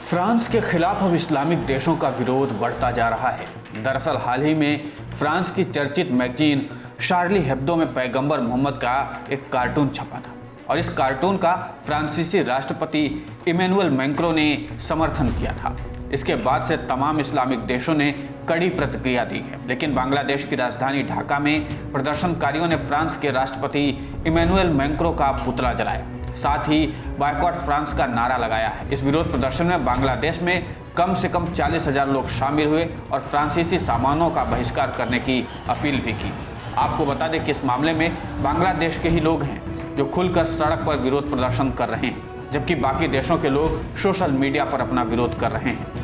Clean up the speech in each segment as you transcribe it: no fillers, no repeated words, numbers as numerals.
France के खिलाफ अब इस्लामिक देशों का विरोध बढ़ता जा रहा है। दरअसल हाल ही में फ्रांस की चर्चित मैगजीन शार्ली हेब्दो में पैगंबर मोहम्मद का एक कार्टून छपा था और इस कार्टून का फ्रांसीसी राष्ट्रपति इमैनुअल मैक्रों ने समर्थन किया था। इसके बाद से तमाम इस्लामिक देशों ने कड़ी प्रतिक्रिया दी है, लेकिन बांग्लादेश की राजधानी ढाका में प्रदर्शनकारियों ने फ्रांस के राष्ट्रपति इमैनुअल मैक्रों का पुतला जलाया, साथ ही बॉयकॉट फ्रांस का नारा लगाया है। इस विरोध प्रदर्शन में बांग्लादेश में कम से कम 40,000 लोग शामिल हुए और फ्रांसीसी सामानों का बहिष्कार करने की अपील भी की। आपको बता दें कि इस मामले में बांग्लादेश के ही लोग हैं जो खुलकर सड़क पर विरोध प्रदर्शन कर रहे हैं, जबकि बाकी देशों के लोग सोशल मीडिया पर अपना विरोध कर रहे हैं।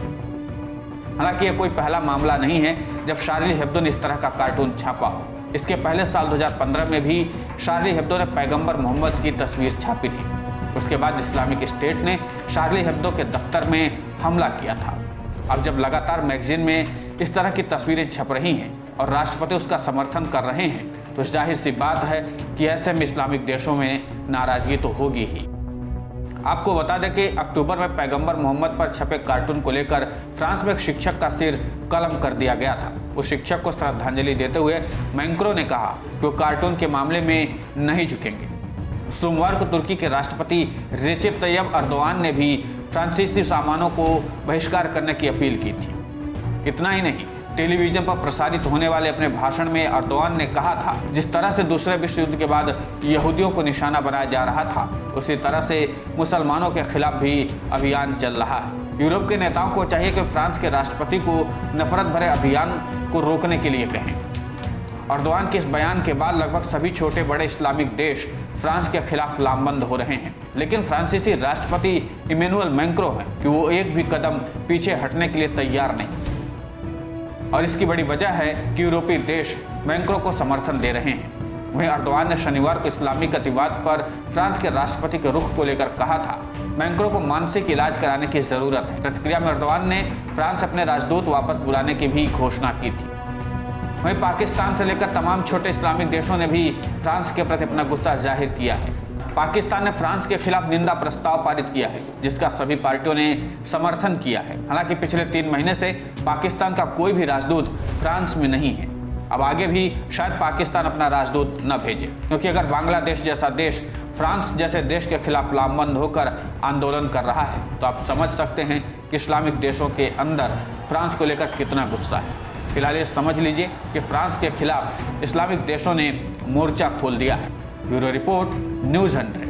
हालांकि यह कोई पहला मामला नहीं है जब शार्ली हेब्दो ने इस तरह का कार्टून छापा हो। इसके पहले साल 2015 में भी शार्ली हेब्दो ने पैगंबर मोहम्मद की तस्वीर छापी थी। उसके बाद इस्लामिक स्टेट ने शार्ली हेब्दो के दफ्तर में हमला किया था। अब जब लगातार मैगजीन में इस तरह की तस्वीरें छप रही हैं और राष्ट्रपति उसका समर्थन कर रहे हैं, तो जाहिर सी बात है कि ऐसे में इस्लामिक देशों में नाराजगी तो होगी ही। आपको बता दें कि अक्टूबर में पैगंबर मोहम्मद पर छपे कार्टून को लेकर फ्रांस में एक शिक्षक का सिर कलम कर दिया गया था। उस शिक्षक को श्रद्धांजलि देते हुए मैक्रों ने कहा कि वो कार्टून के मामले में नहीं झुकेंगे। सोमवार को तुर्की के राष्ट्रपति रेसेप तैयब अर्दोआन ने भी फ्रांसीसी सामानों को बहिष्कार करने की अपील की थी। इतना ही नहीं, टेलीविजन पर प्रसारित होने वाले अपने भाषण में अर्दोआन ने कहा था, जिस तरह से दूसरे विश्व युद्ध के बाद यहूदियों को निशाना बनाया जा रहा था, उसी तरह से मुसलमानों के खिलाफ भी अभियान चल रहा है। यूरोप के नेताओं को चाहिए कि फ्रांस के राष्ट्रपति को नफरत भरे अभियान को रोकने के लिए कहें। अर्दोआन के इस बयान के बाद लगभग सभी छोटे बड़े इस्लामिक देश फ्रांस के खिलाफ लामबंद हो रहे हैं, लेकिन फ्रांसीसी राष्ट्रपति इमैनुअल मैक्रों हैं कि वो एक भी कदम पीछे हटने के लिए तैयार नहीं। और इसकी बड़ी वजह है कि यूरोपीय देश मैक्रों को समर्थन दे रहे हैं। वहीं अर्दोआन ने शनिवार को इस्लामिक अतिवाद पर फ्रांस के राष्ट्रपति के रुख को लेकर कहा था, मैक्रों को मानसिक इलाज कराने की जरूरत है। प्रतिक्रिया में अर्दोआन ने फ्रांस अपने राजदूत वापस बुलाने की भी घोषणा की थी। वहीं पाकिस्तान से लेकर तमाम छोटे इस्लामिक देशों ने भी फ्रांस के प्रति अपना गुस्सा जाहिर किया है। पाकिस्तान ने फ्रांस के खिलाफ निंदा प्रस्ताव पारित किया है, जिसका सभी पार्टियों ने समर्थन किया है। हालांकि पिछले 3 महीने से पाकिस्तान का कोई भी राजदूत फ्रांस में नहीं है। अब आगे भी शायद पाकिस्तान अपना राजदूत न भेजे, क्योंकि अगर बांग्लादेश जैसा देश फ्रांस जैसे देश के खिलाफ लामबंद होकर आंदोलन कर रहा है, तो आप समझ सकते हैं कि इस्लामिक देशों के अंदर फ्रांस को लेकर कितना गुस्सा है। फिलहाल ये समझ लीजिए कि फ्रांस के खिलाफ इस्लामिक देशों ने मोर्चा खोल दिया है। Bureau report, news 100।